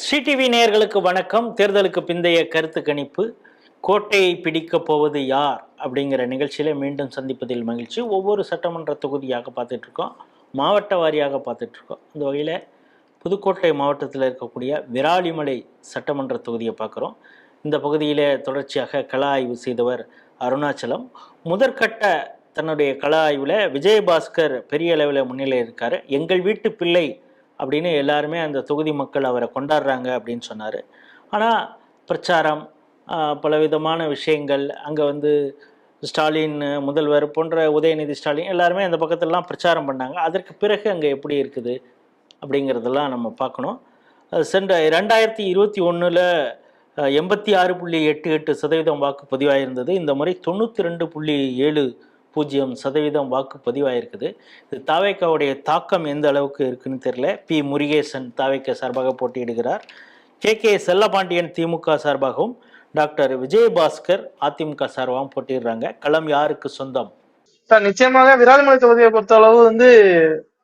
CTV நேயர்களுக்கு வணக்கம். தேர்தலுக்கு பிந்தைய கருத்து கணிப்பு, கோட்டையை பிடிக்கப் போவது யார் அப்படிங்கிற நிகழ்ச்சியில மீண்டும் சந்திப்பதில் மகிழ்ச்சி. ஒவ்வொரு சட்டமன்ற தொகுதியாக பார்த்துட்டு இருக்கோம், மாவட்ட வாரியாக பார்த்துட்டு இருக்கோம். இந்த வகையில் புதுக்கோட்டை மாவட்டத்தில் இருக்கக்கூடிய விராலிமலை சட்டமன்ற தொகுதியை பார்க்குறோம். இந்த பகுதியில் தொடர்ச்சியாக கள ஆய்வு செய்தவர் அருணாச்சலம். முதற்கட்ட தன்னுடைய கள ஆய்வில் விஜயபாஸ்கர் பெரிய அளவில் முன்னிலை இருக்கார். எங்கள் வீட்டு பிள்ளை அப்படின்னு எல்லாருமே அந்த தொகுதி மக்கள் அவரை கொண்டாடுறாங்க அப்படின்னு சொன்னார். ஆனால் பிரச்சாரம், பலவிதமான விஷயங்கள், அங்கே வந்து ஸ்டாலின் முதல்வர் போன்ற உதயநிதி ஸ்டாலின் எல்லாருமே அந்த பக்கத்துலலாம் பிரச்சாரம் பண்ணாங்க. அதற்கு பிறகு அங்கே எப்படி இருக்குது அப்படிங்கிறதெல்லாம் நம்ம பார்க்கணும். சென்ற 2021 86.88% வாக்கு பதிவாயிருந்தது. இந்த முறை 92.70% வாக்கு பதிவாயிருக்குது. இது தாவேக்காவுடைய தாக்கம் எந்த அளவுக்கு இருக்குன்னு தெரியல. பி முருகேசன் தாவேக்கா சார்பாக போட்டியிடுகிறார். கே செல்லபாண்டியன் திமுக சார்பாகவும், டாக்டர் விஜயபாஸ்கர் அதிமுக சார்பாகவும் போட்டிடுறாங்க. களம் யாருக்கு சொந்தம்? சார், நிச்சயமாக விராலிமலை தொகுதியை பொறுத்த அளவு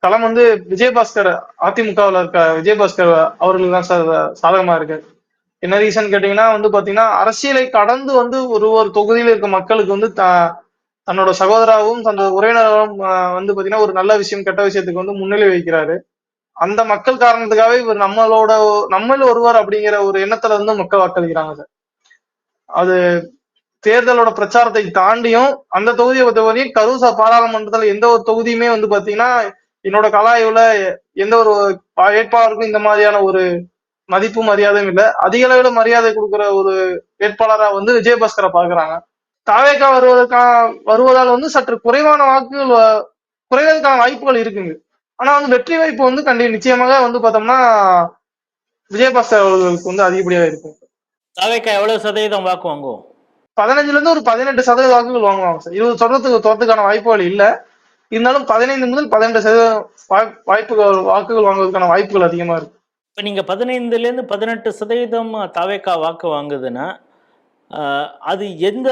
களம் விஜயபாஸ்கர், அதிமுகவில் இருக்க விஜயபாஸ்கர் அவர்களுக்கு தான் சார் சாதகமா இருக்கு. என்ன ரீசன் கேட்டீங்கன்னா பாத்தீங்கன்னா, அரசியலை கடந்து ஒரு தொகுதியில் இருக்க மக்களுக்கு தன்னோட சகோதராவும் தன்னோட உறவினரும் பாத்தீங்கன்னா ஒரு நல்ல விஷயம் கெட்ட விஷயத்துக்கு முன்னிலை வைக்கிறாரு. அந்த மக்கள் காரணத்துக்காகவே இவர் நம்மள ஒருவர் அப்படிங்கிற ஒரு எண்ணத்துல மக்கள் வாக்களிக்கிறாங்க சார். அது தேர்தலோட பிரச்சாரத்தை தாண்டியும் அந்த தொகுதியை பொறுத்தவரையும் கரூர் பாராளுமன்றத்துல எந்த ஒரு தொகுதியுமே பாத்தீங்கன்னா என்னோட கலாய்வுல எந்த ஒரு வேட்பாளருக்கும் இந்த மாதிரியான ஒரு மதிப்பு மரியாதையும் இல்லை. அதிக அளவுல மரியாதை கொடுக்குற ஒரு வேட்பாளரா விஜயபாஸ்கரை பாக்குறாங்க. தாவேக்கா வருவதால் சற்று குறைவான வாக்குகள் குறைவதற்கான வாய்ப்புகள் இருக்குங்க. ஆனா வெற்றி வாய்ப்பு நிச்சயமாக பார்த்தோம்னா விஜயபாஸ்கர் அவர்களுக்கு அதிகப்படியாக இருக்கும். தாவேக்கா எவ்வளவு சதவீதம் வாக்கு வாங்குவோம்? 15% ஒரு 18% வாக்குகள் வாங்குவாங்க சார். 20% தோறதுக்கான வாய்ப்புகள் இல்லை. இருந்தாலும் 15 முதல் 18% வாக்குகள் வாங்குவதற்கான வாய்ப்புகள் அதிகமா இருக்கு. இப்போ நீங்கள் 15% தாவேக்கா வாக்கு வாங்குதுன்னா அது எந்த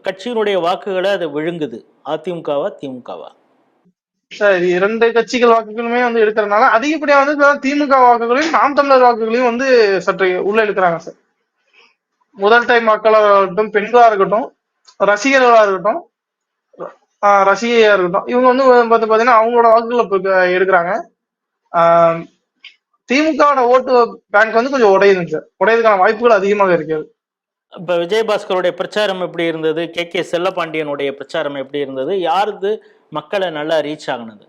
கட்சியினுடைய வாக்குகளை அது விழுங்குது? அதிமுகவா திமுகவா? சார், இரண்டு கட்சிகள் வாக்குகளுமே எடுக்கிறதுனால அதிகப்படியா திமுக வாக்குகளையும் நாம் தமிழர் வாக்குகளையும் சற்று உள்ள எடுக்கிறாங்க சார். முதல் டைம் மக்களாக இருக்கட்டும், பெண்களா இருக்கட்டும், ரசிகர்களா இருக்கட்டும், ரசிகையா இருக்கட்டும், இவங்க பாத்தீங்கன்னா அவங்களோட வாக்குகளை எடுக்கிறாங்க. திமுக ஓட்டு பேங்க் கொஞ்சம் உடையுதுங்க சார். உடையதுக்கான வாய்ப்புகள் அதிகமாக இருக்கிறது. இப்ப விஜயபாஸ்கருடைய பிரச்சாரம் எப்படி இருந்தது? கே செல்லபாண்டியனுடைய பிரச்சாரம் எப்படி இருந்தது? யாருக்கு மக்களை நல்லா ரீச் ஆகினது?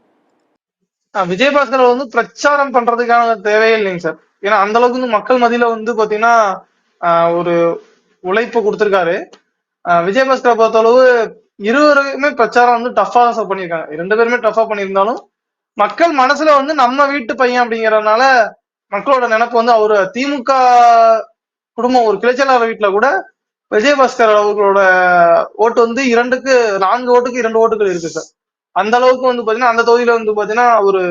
விஜயபாஸ்கர் பிரச்சாரம் பண்றதுக்கான தேவையே இல்லைங்க சார். ஏன்னா அந்த அளவுக்கு மக்கள் மத்தியில பாத்தீங்கன்னா ஒரு உழைப்பு கொடுத்திருக்காரு. விஜயபாஸ்கரை பொறுத்தளவு இருவருமே பிரச்சாரம் டஃபா தான் பண்ணியிருக்காங்க. 2 பேருமே டஃபா பண்ணியிருந்தாலும் மக்கள் மனசுல நம்ம வீட்டு பையன் அப்படிங்கறதுனால மக்களோட நினைப்பு அவரு திமுக குடும்பம் ஒரு கிளைச்சலாளர் வீட்டுல கூட விஜயபாஸ்கர் அவர்களோட ஓட்டு 4 ஓட்டுக்கு 2 ஓட்டுகள் இருக்கு சார். அந்த அளவுக்கு பாத்தீங்கன்னா அந்த தொகுதியில பாத்தீங்கன்னா ஒரு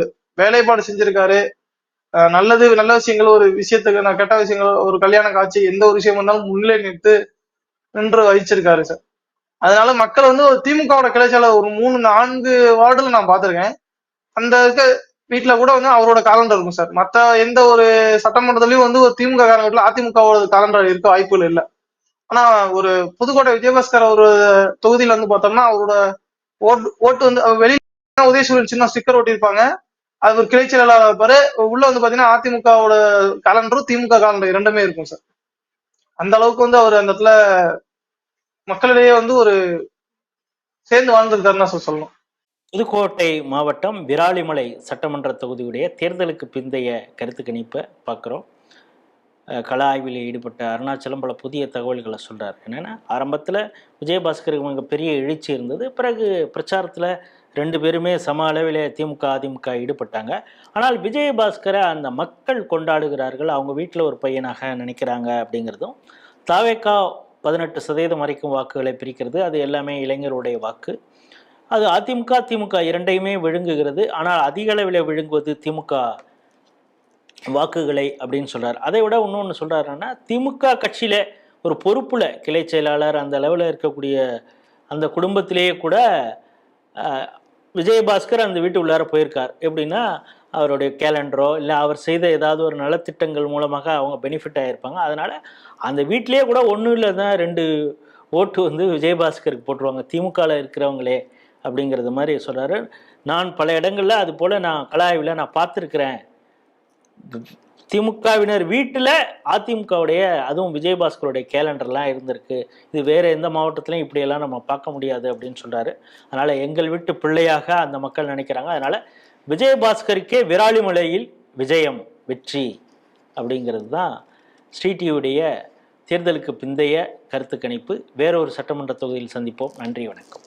வேலைப்பாடு செஞ்சிருக்காரு. நல்ல விஷயங்கள், ஒரு விஷயத்துக்கு கெட்ட விஷயங்கள், ஒரு கல்யாண காட்சி, எந்த ஒரு விஷயம் வந்தாலும் முன்னிலை நின்று வகிச்சிருக்காரு சார். அதனால மக்கள் ஒரு திமுகவோட கிளைச்சலாளர் ஒரு 3-4 வார்டுல நான் பாத்திருக்கேன். அந்த வீட்டுல கூட அவரோட காலண்டர் இருக்கும் சார். மத்த எந்த ஒரு சட்டமன்றத்திலயும் ஒரு திமுக காரங்க வீட்டுல அதிமுகவோட காலண்டர் இருக்க வாய்ப்புகள் இல்லை. ஆனா ஒரு புதுக்கோட்டை விஜயபாஸ்கர் ஒரு தொகுதியில பார்த்தோம்னா அவரோட ஓட்டு வெளியில உதயசூரியன் சின்ன ஸ்டிக்கர் ஒட்டியிருப்பாங்க. அது ஒரு கிளைச்சலாளர் இருப்பாரு. உள்ள பாத்தீங்கன்னா அதிமுகவோட காலண்டரும் திமுக காலண்டர் இரண்டுமே இருக்கும் சார். அந்த அளவுக்கு அவர் அந்த இடத்துல மக்களிடையே ஒரு சேர்ந்து வாழ்ந்திருக்காருன்னா சொல்லணும். புதுக்கோட்டை மாவட்டம் விராலிமலை சட்டமன்ற தொகுதியுடைய தேர்தலுக்கு பிந்தைய கருத்து கணிப்பை பார்க்குறோம். கள ஆய்வில் ஈடுபட்ட அருணாச்சலம் பல புதிய தகவல்களை சொல்கிறார். என்னென்னா, ஆரம்பத்தில் விஜயபாஸ்கருக்கு மிக பெரிய எழுச்சி இருந்தது. பிறகு பிரச்சாரத்தில் 2 பேருமே சம அளவில் திமுக அதிமுக ஈடுபட்டாங்க. ஆனால் விஜயபாஸ்கரை அந்த மக்கள் கொண்டாடுகிறார்கள், அவங்க வீட்டில் ஒரு பையனாக நினைக்கிறாங்க அப்படிங்கிறதும், தாவேக்கா 18% வரைக்கும் வாக்குகளை பிரிக்கிறது. அது எல்லாமே இளைஞருடைய வாக்கு. அது அதிமுக திமுக இரண்டையுமே விழுங்குகிறது. ஆனால் அதிக அளவில் விழுங்குவது திமுக வாக்குகளை அப்படின்னு சொல்றாரு. அதை விட இன்னொன்று சொல்றாருன்னா, திமுக கட்சியில ஒரு பொறுப்புல கிளை செயலாளர் அந்த அளவில் இருக்கக்கூடிய அந்த குடும்பத்திலேயே கூட விஜயபாஸ்கர் அந்த வீட்டு உள்ளார போயிருக்கார். எப்படின்னா அவருடைய கேலண்டரோ இல்லை அவர் செய்த ஏதாவது ஒரு நலத்திட்டங்கள் மூலமாக அவங்க பெனிஃபிட் ஆகியிருப்பாங்க. அதனால் அந்த வீட்டிலேயே கூட ஒன்றும் இல்லை தான் 2 ஓட்டு வந்து விஜயபாஸ்கருக்கு போட்டுருவாங்க, திமுகவில் இருக்கிறவங்களே அப்படிங்கிறது மாதிரி சொல்கிறாரு. நான் பல இடங்களில் அது போல் நான் கலாய்வில் நான் பார்த்துருக்குறேன். திமுகவினர் வீட்டில் அதிமுகவுடைய அதுவும் விஜயபாஸ்கருடைய கேலண்டர்லாம் இருந்திருக்கு. இது வேறு எந்த மாவட்டத்திலையும் இப்படியெல்லாம் நம்ம பார்க்க முடியாது அப்படின்னு சொல்கிறாரு. அதனால் எங்கள் வீட்டு பிள்ளையாக அந்த மக்கள் நினைக்கிறாங்க. அதனால் விஜயபாஸ்கருக்கே விராலிமலையில் விஜயம் வெற்றி அப்படிங்கிறது தான் ஸ்ரீ டிவியுடைய தேர்தலுக்கு பிந்தைய கருத்து கணிப்பு. வேறொரு சட்டமன்ற தொகுதியில் சந்திப்போம். நன்றி, வணக்கம்.